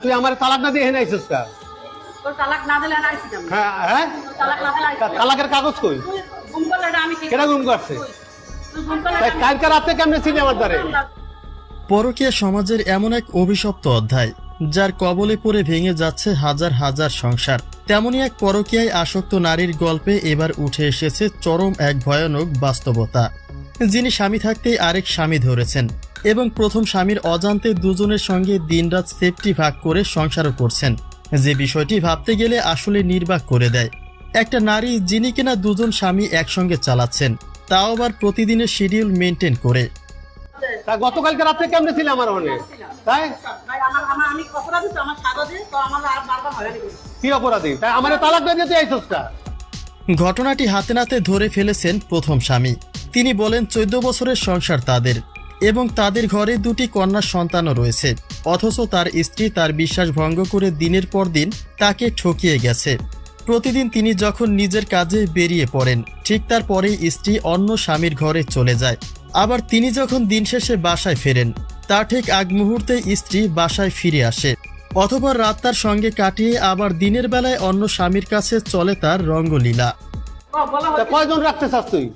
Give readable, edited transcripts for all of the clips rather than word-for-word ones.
তুই আমার তালাক না দিয়ে এখানে আইছিস কা? তোর তালাক না দিলে না আইছি কেন? হ্যাঁ হ্যাঁ তোর তালাক না দিলে আইছি। তালাকের কাগজ কই? তুই গুম করলে এটা আমি কি? কেডা গুম করছে? তুই গুম করলে তাই কালকে রাতে কেমনে ছিলি আমার দ্বারে? পরকীয়া সমাজের এমন এক অভিশপ্ত অধ্যায়, যার কবলে পড়ে ভেঙে যাচ্ছে হাজার হাজার সংসার। তেমনই এক পরকীয়ায় আসক্ত নারীর গল্পে এবার উঠে এসেছে চরম এক ভয়ানক বাস্তবতা। যিনি স্বামী থাকতেই আরেক স্বামী ধরেছেন এবং প্রথম স্বামীর অজান্তে দুজনের সঙ্গে দিনরাত সেফটি ভাগ করে সংসারও করছেন, যে বিষয়টি ভাবতে গেলে আসলে নির্বাক করে দেয়। একটা নারী যিনি কিনা দুজন স্বামী একসঙ্গে চালাচ্ছেন, তাও আবার প্রতিদিনের শিডিউল মেনটেন করে। তা গতকালকে রাতে কেমনে ছিলি আমার মনে? তাই ভাই আমি অপরাধী তো, আমার সাজা দিয়ে তো আমার আর বারবার হয়রানি করিস। কি অপরাধী? তাই আমার তালাক না দিতে আইছিস কা? ঘটনাটি হাতে নাতে ধরে ফেলেছেন প্রথম স্বামী। তিনি বলেন 14 বছরের সংসার তাদের এবং তাদের ঘরে 2টি কন্যা সন্তানও রয়েছে, অথচ তার স্ত্রী তার বিশ্বাস ভঙ্গ করে দিনের পর দিন তাকে ঠকিয়ে গেছে। প্রতিদিন তিনি যখন নিজের কাজে বেরিয়ে পড়েন, ঠিক তারপরেই স্ত্রী অন্য স্বামীর ঘরে চলে যায়। আবার তিনি যখন দিন শেষে বাসায় ফেরেন, তার ঠিক আগ মুহূর্তে স্ত্রী বাসায় ফিরে আসে। অথবা রাত তার সঙ্গে কাটিয়ে আবার দিনের বেলায় অন্য স্বামীর কাছে চলে তার রঙ্গলীলা। বলা তা হয় কয়জন রাখতে চাস তুই?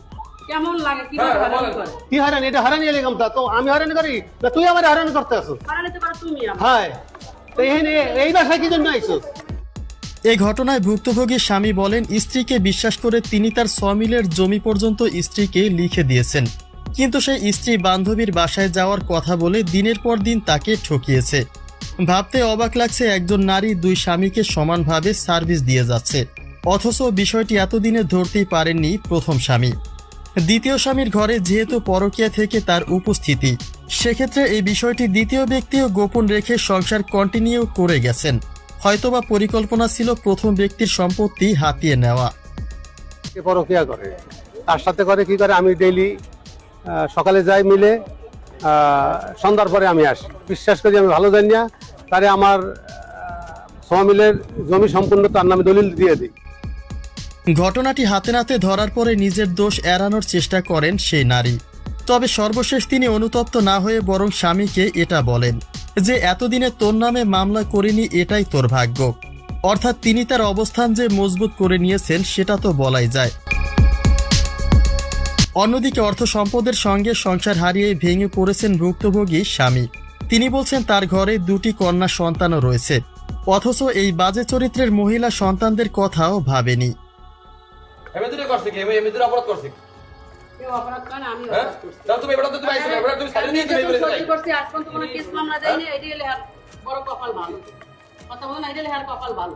কেমন লাগে, কি করে হয়রানি করে? কি হয়রানি? এটা হয়রানি এলাম তা তো আমি হয়রানি করি না, তুই আমার হয়রানি করতে আসো? হয়রানি তো করে তুমি আমার। হ্যাঁ, তো এই বাসায় কি জন্য আইছিস? এই ঘটনায় ভুক্তভোগী স্বামী বলেন, স্ত্রীকে বিশ্বাস করে তিনি তার সমিলের জমি পর্যন্ত স্ত্রীকে লিখে দিয়েছেন, কিন্তু সেই স্ত্রী বান্ধবীর বাসায় যাওয়ার কথা বলে দিনের পর দিন তাকে ঠকিয়েছে। ভাবতে অবাক লাগছে, একজন নারী 2 স্বামীকে সমানভাবে সার্ভিস দিয়ে যাচ্ছে, অথচ বিষয়টি এতদিনে ধরতেই পারেননি প্রথম স্বামী। দ্বিতীয় স্বামীর ঘরে যেহেতু পরকীয়া থেকে তার উপস্থিতি, সেক্ষেত্রে এই বিষয়টি দ্বিতীয় ব্যক্তিও গোপন রেখে সংসার কন্টিনিউ করে গেছেন। হয়তোবা পরিকল্পনা ছিল প্রথম ব্যক্তির সম্পত্তি হাতিয়ে নেওয়া। কে পরকিয়া করে, তার সাথে করে কি করে? আমি ডেইলি সকালে যাই মিলে, সন্ধ্যার পরে আমি আসি। বিশ্বাস করি আমি ভালো জানি না, তারে আমার সমিলের জমি সম্পূর্ণ তার নামে দলিল দিয়ে দিই। ঘটনাটি হাতে নাতে ধরার পরে নিজের দোষ এড়ানোর চেষ্টা করেন সেই নারী। তবে সর্বশেষ তিনি অনুতপ্ত না হয়ে বরং স্বামীকে এটা বলেন যে এতদিনে তোর নামে মামলা করিনি, এটাই তোর ভাগ্য। অর্থাৎ তিনি তার অবস্থান যে মজবুত করে নিয়েছেন সেটা তো বলাই যায়। অন্যদিকে অর্থ সম্পদের সঙ্গে সংসার হারিয়ে ভেঙে পড়েছেন ভুক্তভোগী স্বামী। তিনি বলছেন তার ঘরে 2টি কন্যা সন্তানও রয়েছে, অথচ এই বাজে চরিত্রের মহিলা সন্তানদের কথাও ভাবেনি। কেউ অপরাধ করে না, আমি হ্যাঁ? অপরাধ করছি। তাহলে তুমি এবারে তো তুমি আইছো না, এবারে তুমি সাইডে নিয়ে তুমি এবারে সত্যি করছি, আজ পর্যন্ত কোনো কেস মামলা দেয়নি, এটাই হলে আর বড় কপাল ভালো। কথা বলে না, এটাই হলে আর কপাল ভালো।